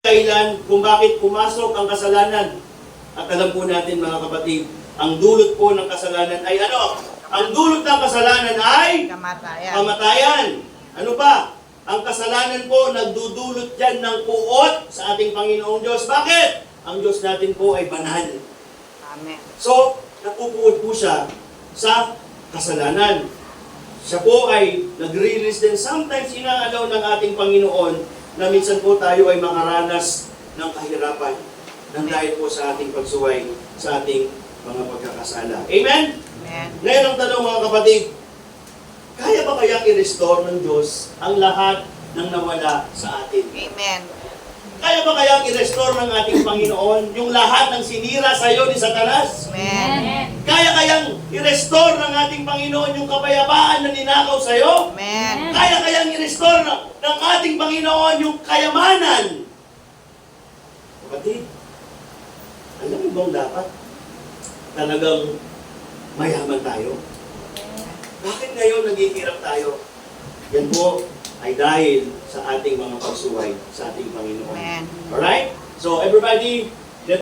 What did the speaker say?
Kailan kung bakit pumasok ang kasalanan. At alam po natin mga kapatid, ang dulot po ng kasalanan ay ano? Ang dulot ng kasalanan ay Kamatayan. kamatayan. Ano pa? Ang kasalanan po nagdudulot dyan ng puot sa ating Panginoong Diyos. Bakit? Ang Diyos natin po ay banal. Amen. So, napupuot po siya sa kasalanan. Siya po ay nag-release din. Sometimes inaalaw ng ating Panginoon na minsan po tayo ay makaranas ng kahirapan nang dahil po sa ating pagsuway sa ating mga pagkakasala. Amen? Amen. Ngayon ang tanong mga kapatid, kaya ba kayang i-restore ng Diyos ang lahat ng nawala sa atin? Amen. Kaya ba kayang i-restore ng ating Panginoon yung lahat ng sinira sa iyo ni Satanas? Amen. Kaya kayang i-restore ng ating Panginoon yung kapayapaan na ninakaw sa iyo? Amen. Kaya kayang i-restore ng ating Panginoon yung kayamanan? Kapatid, alam mo bang dapat talagang mayaman tayo? Bakit ngayon naghihirap tayo? Yan po ay dahil sa ating mga pagsuway sa ating Panginoon. Amen. Alright? So everybody,